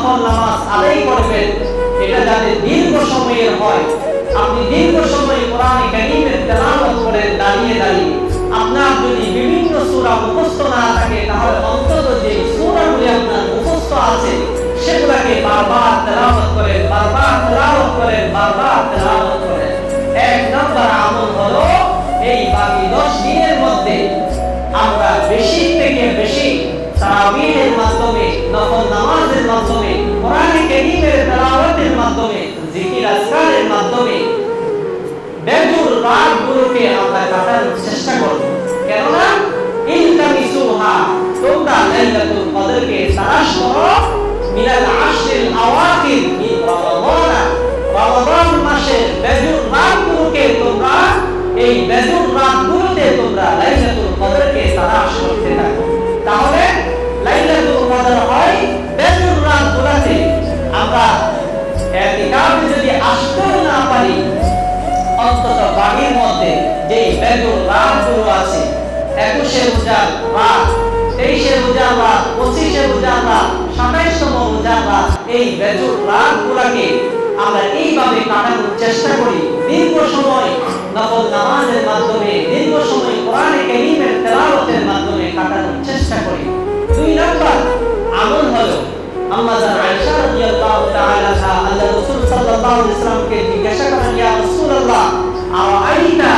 নফল নামাজ আদায় করবেন, এটা যাতে দীর্ঘ সময়ের হয়। আপনি দীর্ঘ সময় কোরআনে কারীমের তেলাওয়াত করেন দাঁড়িয়ে দাঁড়িয়ে। আপনার যদি বিভিন্ন সূরা মুখস্থ না থাকে, তাহলে অন্তত যে সূরাগুলি আপনার মুখস্থ আছে সেগুলোকে বারবার তেলাওয়াত করেন, বারবার তেলাওয়াত করেন, বারবার তেলাওয়াত করেন। এক নম্বর আমল হলো এই বাকি 10 দিনের মধ্যে আমরা বেশি থেকে বেশি তারাবিহের মাধ্যমে, নফল নামাজের মাধ্যমে, কোরআনে কারীমের তেলাওয়াতের মাধ্যমে, জিকির আজকারের মাধ্যমে বেজুর রাতগুলোকে আমরা কাটানোর চেষ্টা করব। কেননা ইলতামিসুহা, তোমরা লাইলাতুল কদরকে তালাশ করো মিনাল আশরিল আওয়াখির মিন রমাদান, রমাদান মাসের বেজুর রাতগুলোকে তোমরা, এই বেজুর রাতগুলোতে তোমরা লাইলাতুল কদরকে তালাশ করতে থাকো। তাহলে লাইলাতুল কদর হয় বেজুর রাতগুলোতে। আমরা ইতিকাফে যদি আসতেও না পারি, অন্তত বাড়ির মধ্যে যে বেজুর রাতগুলো আছে, 21শে রোজার রাত, 23শে রোজার রাত, 25শে রোজার রাত, 27তম রোজার রাত, এই বেজুর রাতগুলোকে আমরা এইভাবে কাটানোর চেষ্টা করি। দীর্ঘ সময় নফল নামাজের মাধ্যমে, দীর্ঘ সময় কোরআনে কারীমের তেলাওয়াতের মাধ্যমে কাটানোর চেষ্টা করি। 2 নাম্বার আমল হলো আম্মা জান আয়েশা রাদিয়াল্লাহু তাআলা আল্লাহ রাসূল সাল্লাল্লাহু আলাইহি ওয়াসাল্লামকে জিজ্ঞাসা করেন, ইয়া রাসূলুল্লাহ আরাআইতা